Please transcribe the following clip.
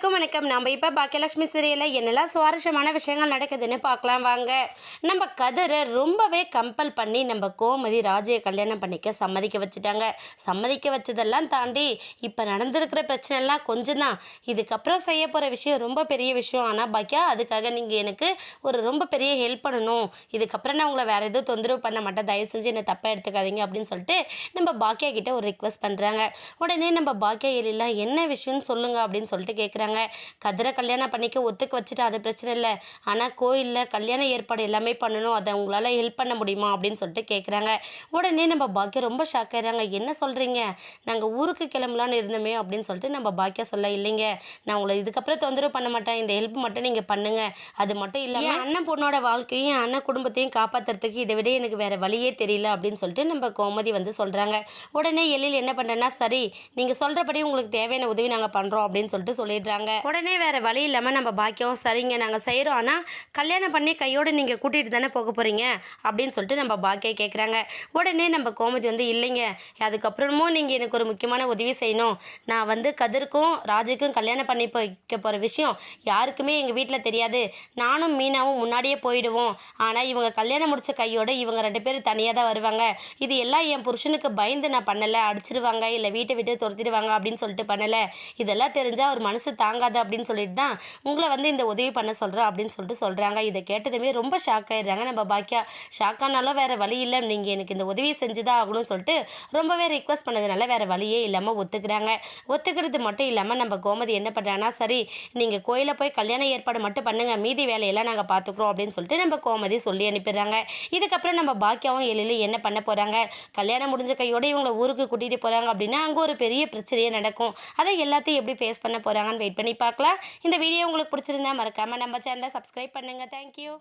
அனைவருக்கும் வணக்கம். நம்ம இப்போ பாக்கியலட்சுமி சீரியலில் என்னெல்லாம் சுவாரஸ்யமான விஷயங்கள் நடக்குதுன்னு பார்க்கலாம் வாங்க. நம்ம கதிரை ரொம்பவே கம்பல் பண்ணி நம்ம கோமதி ராஜையை கல்யாணம் பண்ணிக்க சம்மதிக்க வச்சுட்டாங்க. சம்மதிக்க வச்சதெல்லாம் தாண்டி இப்போ நடந்திருக்கிற பிரச்சனைலாம் கொஞ்சம் தான். இதுக்கப்புறம் செய்ய போகிற விஷயம் ரொம்ப பெரிய விஷயம். ஆனால் பாக்கியா, அதுக்காக நீங்கள் எனக்கு ஒரு ரொம்ப பெரிய ஹெல்ப் பண்ணணும். இதுக்கப்புறம் நான் உங்களை வேறு எதுவும் தொந்தரவு பண்ண மாட்டேன், தயவு செஞ்சு என்னை தப்பாக எடுத்துக்காதீங்க அப்படின்னு சொல்லிட்டு நம்ம பாக்கியா கிட்ட ஒரு ரிக்வஸ்ட் பண்ணுறாங்க. உடனே நம்ம பாக்கியா எல்லாம் என்ன விஷயம்னு சொல்லுங்க அப்படின்னு சொல்லிட்டு கேட்குறாங்க. கதிரை கல்யாணம் பண்ணிக்க ஒத்துக்க வச்சுட்டு அது பிரச்சனை இல்லை, ஆனால் கோயிலில் கல்யாண ஏற்பாடு எல்லாமே பண்ணணும், அதை உங்களால் ஹெல்ப் பண்ண முடியுமா அப்படின்னு சொல்லிட்டு கேட்குறாங்க. உடனே நம்ம பாக்கியா ரொம்ப ஷாக் ஆயிடுறாங்க. என்ன சொல்கிறீங்க, நாங்கள் ஊருக்கு கிளம்பலான்னு இருந்தோமே அப்படின்னு சொல்லிட்டு நம்ம பாக்கியா சொல்ல, இல்லைங்க நான் உங்களை இதுக்கப்புறம் தொந்தரவு பண்ண மாட்டேன், இந்த ஹெல்ப் மட்டும் நீங்கள் பண்ணுங்க. அது மட்டும் இல்லாமல் அண்ணன் பொண்ணோட வாழ்க்கையும் அண்ணன் குடும்பத்தையும் காப்பாற்றுறதுக்கு இதை விட எனக்கு வேறு வழியே தெரியல அப்படின்னு சொல்லிட்டு நம்ம கோமதி வந்து சொல்கிறாங்க. உடனே எழில் என்ன பண்ணுறேன்னா, சரி நீங்கள் சொல்கிறபடி உங்களுக்கு தேவையான உதவி நாங்கள் பண்ணுறோம் அப்படின்னு சொல்லிட்டு சொல்லிடுறாங்க. உடனே வேறு வழி இல்லாமல் நம்ம பாக்கியம், சரிங்க நாங்கள் செய்கிறோம், ஆனால் கல்யாணம் பண்ணி கையோடு நீங்கள் கூட்டிகிட்டு தானே போக போகிறீங்க அப்படின்னு சொல்லிட்டு நம்ம பாக்கியை கேட்குறாங்க. உடனே நம்ம கோமதி வந்து, இல்லைங்க அதுக்கப்புறமும் நீங்கள் எனக்கு ஒரு முக்கியமான உதவி செய்யணும். நான் வந்து கதிர்க்கும் ராஜுக்கும் கல்யாணம் பண்ணி வைக்க போகிற விஷயம் யாருக்குமே எங்கள் வீட்டில் தெரியாது. நானும் மீனாவும் முன்னாடியே போயிடுவோம். ஆனால் இவங்க கல்யாணம் முடித்த கையோடு இவங்க 2 பேரும் தனியாக தான் வருவாங்க. இது எல்லாம் என் புருஷனுக்கு பயந்து நான் பண்ணலை, அடிச்சிருவாங்க இல்லை வீட்டை விட்டு துரத்திடுவாங்க அப்படின்னு சொல்லிட்டு பண்ணலை. இதெல்லாம் தெரிஞ்சால் அவர் மனசு தாங்காது அப்படின்னு சொல்லிட்டு தான் உங்களை வந்து இந்த உதவி பண்ண சொல்கிறேன் அப்படின்னு சொல்லிட்டு சொல்கிறாங்க. இதை கேட்டதுமே ரொம்ப ஷாக் ஆகிடுறாங்க நம்ம பாக்கியா. ஷாக் ஆனாலும் வேறு வழி இல்லை, நீங்கள் எனக்கு இந்த உதவியை செஞ்சுதான் ஆகணும்னு சொல்லிட்டு ரொம்பவே ரிக்வஸ்ட் பண்ணதுனால வேறு வழியே இல்லாமல் ஒத்துக்கிறாங்க. ஒத்துக்கிறது மட்டும் இல்லாமல் நம்ம கோமதி என்ன பண்ணுறாங்கன்னா, சரி நீங்கள் கோயிலில் போய் கல்யாண ஏற்பாடு மட்டும் பண்ணுங்கள், மீதி வேலையெல்லாம் நாங்கள் பார்த்துக்குறோம் அப்படின்னு சொல்லிட்டு நம்ம கோமதி சொல்லி அனுப்பிடுறாங்க. இதுக்கப்புறம் நம்ம பாக்கியாவும் எழிலும் என்ன பண்ண போகிறாங்க, கல்யாணம் முடிஞ்ச கையோடு இவங்களை ஊருக்கு கூட்டிகிட்டு போகிறாங்க அப்படின்னா அங்கே ஒரு பெரிய பிரச்சனையே நடக்கும். அதை எல்லாத்தையும் எப்படி ஃபேஸ் பண்ண போகிறாங்கன்னு வெயிட் பண்ணி பார்க்கலாம். இந்த வீடியோ உங்களுக்கு பிடிச்சிருந்தா மறக்காமல் நம்ம சேனலை சப்ஸ்கிரைப் பண்ணுங்கள். தேங்க்யூ.